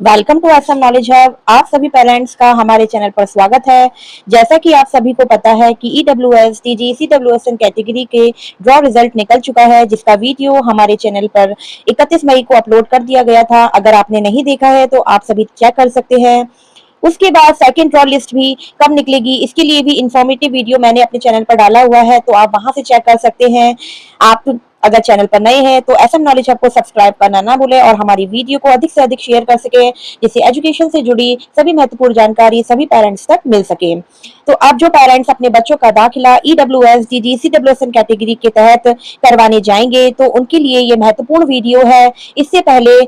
Welcome to Assam knowledge hub. आप सभी parents का हमारे चैनल पर स्वागत है। जैसा कि आप सभी को पता है कि EWS TG CWSN कैटेगरी के ड्रॉ रिजल्ट निकल चुका है, जिसका वीडियो हमारे चैनल पर 31 मई को अपलोड कर दिया गया था। अगर आपने नहीं देखा है तो आप सभी चेक कर सकते हैं। उसके बाद सेकंड ड्रॉ लिस्ट भी कब निकलेगी, इसके लिए भी इंफॉर्मेटिव वीडियो मैंने अपने चैनल पर डाला हुआ है, तो आप वहां से चेक कर सकते हैं। आप अगर चैनल पर नए हैं तो असम नॉलेज हब को सब्सक्राइब करना ना भूलें और हमारी वीडियो को अधिक से अधिक शेयर कर सके, जिससे एजुकेशन से जुड़ी सभी महत्वपूर्ण जानकारी सभी पेरेंट्स तक मिल सके। तो अब जो पेरेंट्स अपने बच्चों का दाखिला EWS TG CWSN कैटेगरी के तहत करवाने जाएंगे तो उनके लिए ये महत्वपूर्ण वीडियो है। इससे पहले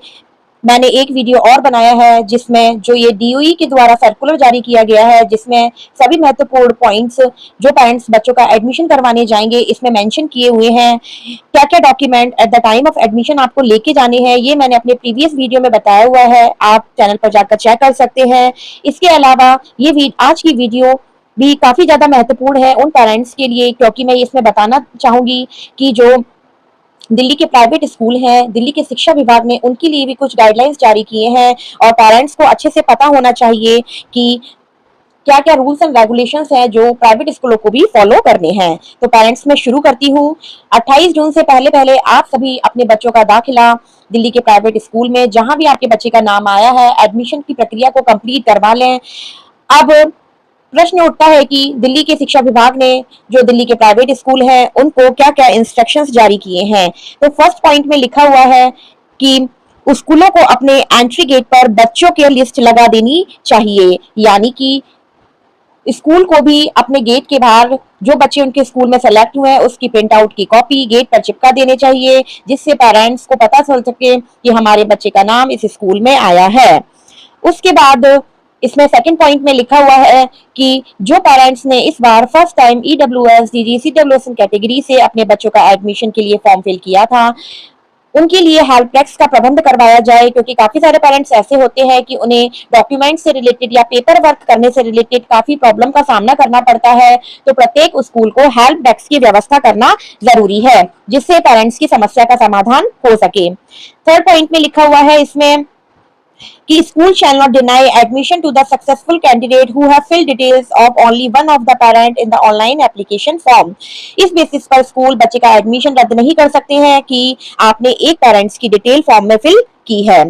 मैंने एक वीडियो और बनाया है जिसमें जो ये DOE के द्वारा सर्कुलर जारी किया गया है, जिसमें सभी महत्वपूर्ण पॉइंट्स जो पेरेंट्स बच्चों का एडमिशन करवाने जाएंगे इसमें मेंशन किए हुए हैं। क्या क्या document at the time of admission आपको लेके जाने हैं, ये मैंने अपने प्रीवियस वीडियो में बताया हुआ है, आप चैनल पर जाकर चेक कर सकते हैं। इसके अलावा ये आज की वीडियो भी काफी ज्यादा महत्वपूर्ण है उन पेरेंट्स के लिए, क्योंकि मैं इसमें बताना चाहूंगी कि जो दिल्ली के प्राइवेट स्कूल हैं, दिल्ली के शिक्षा विभाग ने उनके लिए भी कुछ गाइडलाइंस जारी किए हैं और पेरेंट्स को अच्छे से पता होना चाहिए कि क्या क्या रूल्स एंड रेगुलेशंस हैं जो प्राइवेट स्कूलों को भी फॉलो करने हैं। तो पेरेंट्स मैं शुरू करती हूँ। 28 जून से पहले पहले आप सभी अपने बच्चों का दाखिला दिल्ली के प्राइवेट स्कूल में जहां भी आपके बच्चे का नाम आया है एडमिशन की प्रक्रिया को कंप्लीट करवा लें। अब प्रश्न उठता है कि दिल्ली के शिक्षा विभाग ने जो दिल्ली के प्राइवेट स्कूल हैं उनको क्या क्या इंस्ट्रक्शंस जारी किए हैं। तो फर्स्ट पॉइंट में लिखा हुआ है कि स्कूलों को अपने एंट्री गेट पर बच्चों की लिस्ट लगा देनी चाहिए, यानी कि स्कूल को भी अपने गेट के बाहर जो बच्चे उनके स्कूल में सेलेक्ट हुए हैं उसकी प्रिंट आउट की कॉपी गेट पर चिपका देने चाहिए, जिससे पेरेंट्स को पता चल सके कि हमारे बच्चे का नाम इस स्कूल में आया है। उसके बाद इसमें सेकंड पॉइंट में लिखा हुआ है कि जो पेरेंट्स ने इस बार first time EWS TG CWSN category से अपने बच्चों का एडमिशन के लिए फॉर्म फिल किया था उनके लिए हेल्प डेस्क का प्रबंध करवाया जाए, क्योंकि काफी सारे पेरेंट्स ऐसे होते हैं कि उन्हें डॉक्यूमेंट से रिलेटेड या पेपर वर्क करने से रिलेटेड काफी प्रॉब्लम का सामना करना पड़ता है। तो प्रत्येक स्कूल को हेल्प डेस्क की व्यवस्था करना जरूरी है, जिससे पेरेंट्स की समस्या का समाधान हो सके। थर्ड पॉइंट में लिखा हुआ है इसमें कि school shall not deny admission to the successful candidate who have filled details of only one of the parent in the online application form। इस बेसिस पर स्कूल बच्चे का एडमिशन रद्द नहीं कर सकते हैं कि आपने एक पेरेंट्स की डिटेल फॉर्म में फिल की है।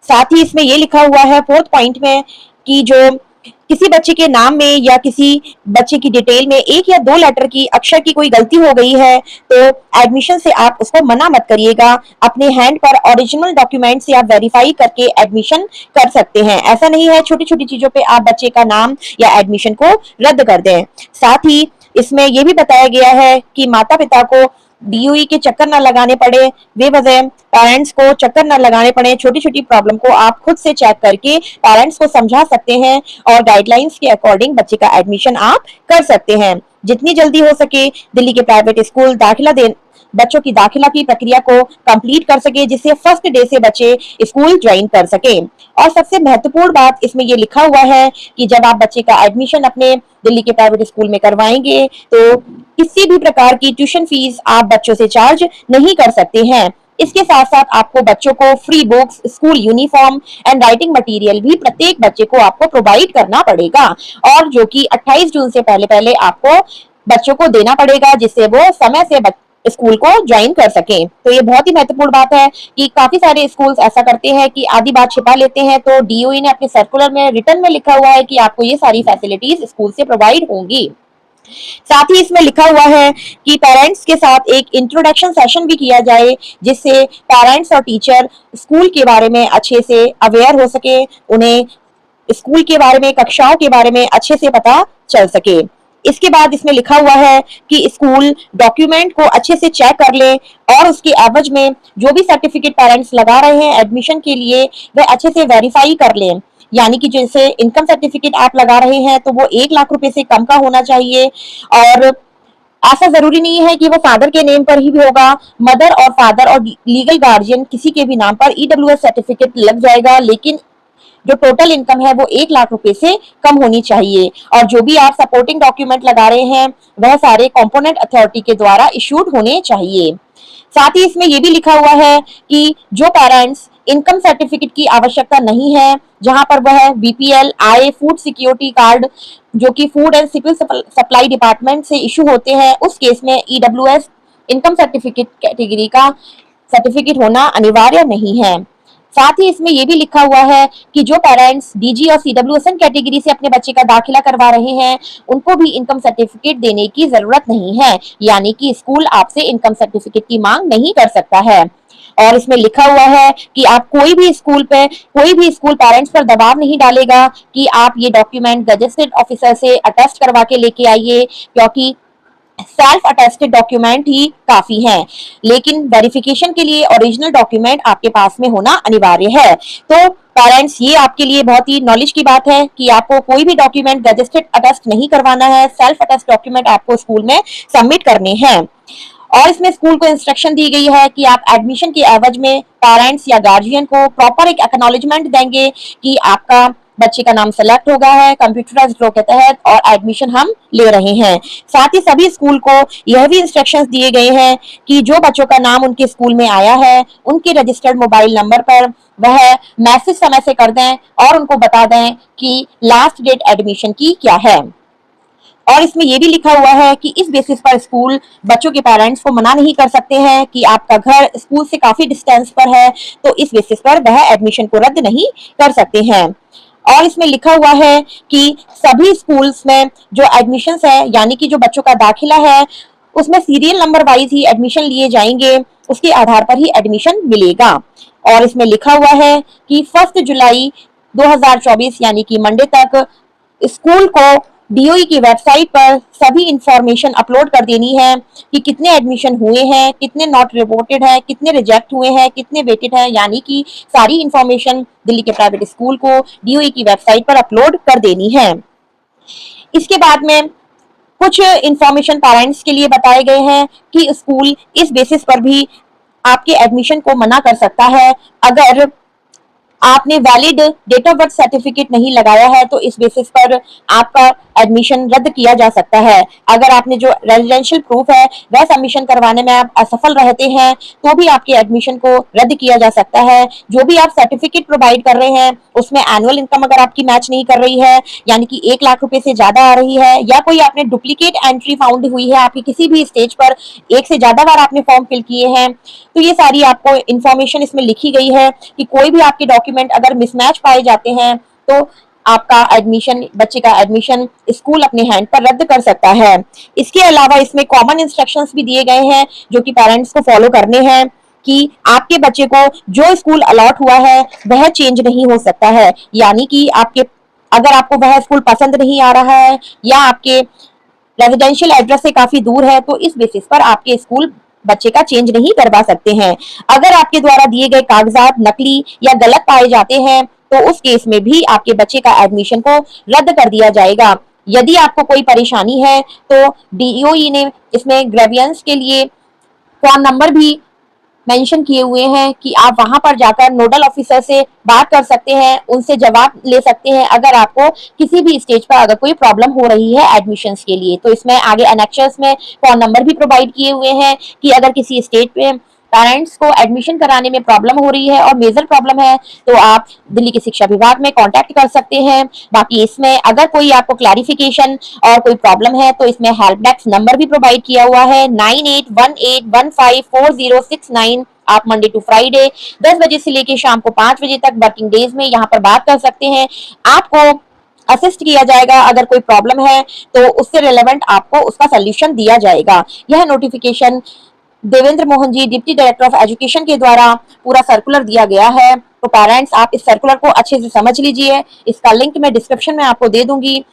साथ ही इसमें ये लिखा हुआ है फोर्थ पॉइंट में कि जो किसी बच्चे के नाम में या किसी बच्चे की डिटेल में एक या दो लेटर की अक्षर की कोई गलती हो गई है तो एडमिशन से आप उसको मना मत करिएगा। अपने हैंड पर ओरिजिनल डॉक्यूमेंट से आप वेरीफाई करके एडमिशन कर सकते हैं। ऐसा नहीं है छोटी छोटी चीजों पे आप बच्चे का नाम या एडमिशन को रद्द कर दें। साथ ही इसमें यह भी बताया गया है कि माता पिता को DOE के चक्कर न लगाने पड़े, बेवजह पेरेंट्स को चक्कर न लगाने पड़े। छोटी छोटी प्रॉब्लम को आप खुद से चेक करके पेरेंट्स को समझा सकते हैं और गाइडलाइंस के अकॉर्डिंग बच्चे का एडमिशन आप कर सकते हैं। जितनी जल्दी हो सके दिल्ली के प्राइवेट स्कूल बच्चों की दाखिला की प्रक्रिया को कंप्लीट कर सके, जिससे फर्स्ट डे से बच्चे स्कूल ज्वाइन कर सके। और सबसे महत्वपूर्ण बात इसमें ये लिखा हुआ है कि जब आप बच्चे का एडमिशन अपने दिल्ली के प्राइवेट स्कूल में करवाएंगे तो किसी भी प्रकार की ट्यूशन फीस आप बच्चों से चार्ज नहीं कर सकते हैं। इसके साथ साथ आपको बच्चों को free books, school uniform and writing material भी प्रत्येक बच्चे को आपको प्रोवाइड करना पड़ेगा, और जो कि 28 जून से पहले पहले आपको बच्चों को देना पड़ेगा, जिससे वो समय से स्कूल को ज्वाइन कर सके। तो ये बहुत ही महत्वपूर्ण बात है कि काफी सारे स्कूल्स ऐसा करते हैं कि आधी बात छिपा लेते हैं। तो DOE ने अपने सर्कुलर में रिटर्न में लिखा हुआ है कि आपको ये सारी फैसिलिटीज स्कूल से प्रोवाइड होंगी। साथ ही इसमें लिखा हुआ है कि पेरेंट्स के साथ एक इंट्रोडक्शन सेशन भी किया जाए, जिससे पेरेंट्स और टीचर स्कूल के बारे में अच्छे से अवेयर हो सके, उन्हें स्कूल के बारे में, कक्षाओं के बारे में अच्छे से पता चल सके। इसके बाद इसमें लिखा हुआ है कि स्कूल डॉक्यूमेंट को अच्छे से चेक कर ले और उसके एवज में जो भी सर्टिफिकेट पेरेंट्स लगा रहे हैं एडमिशन के लिए वह अच्छे से वेरीफाई कर लें। यानी कि जैसे इनकम सर्टिफिकेट आप लगा रहे हैं तो वो 1 लाख रुपए से कम का होना चाहिए, और ऐसा जरूरी नहीं है कि वो फादर के नेम पर ही भी होगा। मदर और फादर और लीगल गार्जियन किसी के भी नाम पर EWS सर्टिफिकेट लग जाएगा, लेकिन जो टोटल इनकम है वो 1 लाख रुपए से कम होनी चाहिए। और जो भी आप सपोर्टिंग डॉक्यूमेंट लगा रहे हैं वह सारे कंपोनेंट अथॉरिटी के द्वारा इशूड होने चाहिए। साथ ही इसमें यह भी लिखा हुआ है कि जो पेरेंट्स इनकम सर्टिफिकेट की आवश्यकता नहीं है। जहां पर वह बीपीएल, आय, फूड सिक्योरिटी कार्ड जो कि food and civil supply department से इशू होते हैं, उस केस में ईडब्ल्यूएस इनकम सर्टिफिकेट कैटेगरी का सर्टिफिकेट होना अनिवार्य नहीं है। साथ ही इसमें यह भी लिखा हुआ है कि जो पेरेंट्स डीजी और सीडब्ल्यूएसएन कैटेगरी से अपने बच्चे का दाखिला करवा रहे हैं, उनको भी इनकम सर्टिफिकेट देने की जरूरत नहीं है, यानी कि स्कूल आपसे इनकम सर्टिफिकेट की मांग नहीं कर सकता है। और इसमें लिखा हुआ है कि आप कोई भी स्कूल पेरेंट्स पर दबाव नहीं डालेगा कि आप ये डॉक्यूमेंट गजेटेड ऑफिसर से अटेस्ट करवा के लेके आइए, क्योंकि सेल्फ अटेस्टेड डॉक्यूमेंट ही काफी हैं, लेकिन वेरिफिकेशन के लिए ओरिजिनल डॉक्यूमेंट आपके पास में होना अनिवार्य है। तो पेरेंट्स, ये आपके लिए बहुत ही नॉलेज की बात है कि आपको कोई भी डॉक्यूमेंट गजेटेड अटेस्ट नहीं करवाना है, सेल्फ अटेस्ट डॉक्यूमेंट आपको स्कूल में सबमिट करने हैं। और इसमें स्कूल को इंस्ट्रक्शन दी गई है कि आप एडमिशन के एवज में पेरेंट्स या गार्जियन को प्रॉपर एक एक्नॉलेजमेंट देंगे कि आपका बच्चे का नाम सेलेक्ट हो गया है कंप्यूटराइज्ड ड्रॉ के तहत और एडमिशन हम ले रहे हैं। साथ ही सभी स्कूल को यह भी इंस्ट्रक्शंस दिए गए हैं कि जो बच्चों का नाम उनके स्कूल में आया है, उनके रजिस्टर्ड मोबाइल नंबर पर वह मैसेज समय से कर दें और उनको बता दें कि लास्ट डेट एडमिशन की क्या है। और इसमें यह भी लिखा हुआ है कि इस बेसिस पर स्कूल बच्चों के पेरेंट्स को मना नहीं कर सकते हैं कि आपका घर स्कूल से काफी डिस्टेंस पर है, तो इस बेसिस पर वह एडमिशन को रद्द नहीं कर सकते हैं। और इसमें लिखा हुआ है कि सभी स्कूल्स में जो एडमिशंस है, यानी कि जो बच्चों का दाखिला है, उसमें सीरियल नंबर वाइज ही एडमिशन लिए जाएंगे, उसके आधार पर ही एडमिशन मिलेगा। और इसमें लिखा हुआ है कि 1 जुलाई 2024 यानी कि मंडे तक स्कूल को डीओई की वेबसाइट पर सभी इंफॉर्मेशन अपलोड कर देनी है कि कितने एडमिशन हुए हैं, कितने नॉट रिपोर्टेड है, कितने रिजेक्ट हुए हैं, कितने वेटेड है, यानी कि सारी इंफॉर्मेशन दिल्ली के प्राइवेट स्कूल को डीओई की वेबसाइट पर अपलोड कर देनी है। इसके बाद में कुछ इंफॉर्मेशन पेरेंट्स के लिए बताए गए हैं कि स्कूल इस बेसिस पर भी आपके एडमिशन को मना कर सकता है अगर आपने valid date of birth certificate नहीं लगाया है, तो इस बेसिस पर आपका एडमिशन रद्द किया जा सकता है। अगर आपने जो रेजिडेंशियल प्रूफ है वह सबमिशन करवाने में आप असफल रहते हैं, तो भी आपके एडमिशन को रद्द किया जा सकता है। जो भी आप सर्टिफिकेट प्रोवाइड कर रहे हैं उसमें एनुअल इनकम अगर आपकी मैच नहीं कर रही है, यानी कि 1 लाख रुपए से ज्यादा आ रही है, या कोई आपने डुप्लीकेट एंट्री फाउंड हुई है, आपकी किसी भी स्टेज पर एक से ज्यादा बार आपने फॉर्म फिल किए हैं, तो ये सारी आपको इंफॉर्मेशन इसमें लिखी गई है कि कोई भी आपके डॉक्यूमेंट अगर मिसमैच पाए जाते हैं तो आपका एडमिशन, बच्चे का एडमिशन स्कूल अपने हैंड पर रद्द कर सकता है। इसके अलावा इसमें कॉमन इंस्ट्रक्शंस भी दिए गए हैं जो कि पेरेंट्स को फॉलो करने हैं कि आपके बच्चे को जो स्कूल अलॉट हुआ है वह चेंज नहीं हो सकता है, यानी कि अगर आपको वह स्कूल पसंद नहीं आ रहा है या आपके रेजिडेंशियल एड्रेस से काफी दूर है, तो इस बेसिस पर आपके स्कूल बच्चे का चेंज नहीं करवा सकते हैं। अगर आपके द्वारा दिए गए कागजात नकली या गलत पाए जाते हैं तो उस केस में भी आपके बच्चे का एडमिशन को रद्द कर दिया जाएगा। यदि आपको कोई परेशानी है तो डीईओई ने इसमें ग्रेवियंस के लिए फोन नंबर भी मेंशन किए हुए हैं कि आप वहां पर जाकर नोडल ऑफिसर से बात कर सकते हैं, उनसे जवाब ले सकते हैं अगर आपको किसी भी स्टेज पर अगर कोई प्रॉब्लम हो रही है एडमिशंस के लिए। तो इसमें आगे एनेक्चर्स में फोन नंबर भी प्रोवाइड किए हुए हैं कि अगर किसी स्टेट पे पेरेंट्स को एडमिशन कराने में प्रॉब्लम हो रही है और मेजर प्रॉब्लम है तो आप दिल्ली के शिक्षा विभाग में कांटेक्ट कर सकते हैं। बाकी इसमें अगर कोई आपको क्लैरिफिकेशन और कोई प्रॉब्लम है तो इसमें हेल्प डेस्क नंबर भी प्रोवाइड किया हुआ है 9818154069। आप मंडे टू फ्राइडे 10 बजे से लेकर शाम को 5 बजे तक वर्किंग डेज में यहाँ पर बात कर सकते हैं। आपको असिस्ट किया जाएगा, अगर कोई प्रॉब्लम है तो उससे रिलेवेंट आपको उसका सोल्यूशन दिया जाएगा। यह notification Devendra Mohan ji, deputy director of education के द्वारा पूरा सर्कुलर दिया गया है। तो पेरेंट्स, आप इस सर्कुलर को अच्छे से समझ लीजिए। इसका लिंक मैं डिस्क्रिप्शन में आपको दे दूंगी।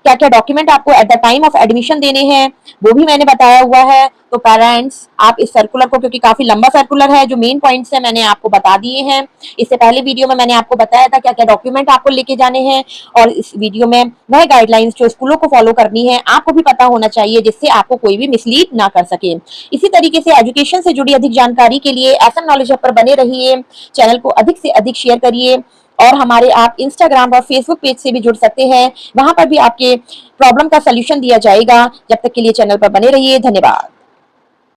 क्या क्या डॉक्यूमेंट आपको at the time of admission देने हैं वो भी मैंने बताया हुआ है। तो पेरेंट्स, आप इस सर्कुलर को, क्योंकि काफी लंबा सर्कुलर है, जो मेन पॉइंट्स है मैंने आपको बता दिए हैं। इससे पहले वीडियो में मैंने आपको बताया था क्या क्या डॉक्यूमेंट आपको लेके जाने हैं, और इस वीडियो में वह गाइडलाइंस जो स्कूलों को फॉलो करनी है आपको भी पता होना चाहिए, जिससे आपको कोई भी मिसलीड ना कर सके। इसी तरीके से एजुकेशन से जुड़ी अधिक जानकारी के लिए एसएम नॉलेज हब पर बने रहिए। चैनल को अधिक से अधिक शेयर करिए और हमारे आप इंस्टाग्राम और फेसबुक पेज से भी जुड़ सकते हैं, वहां पर भी आपके प्रॉब्लम का सलूशन दिया जाएगा। जब तक के लिए चैनल पर बने रहिए। धन्यवाद।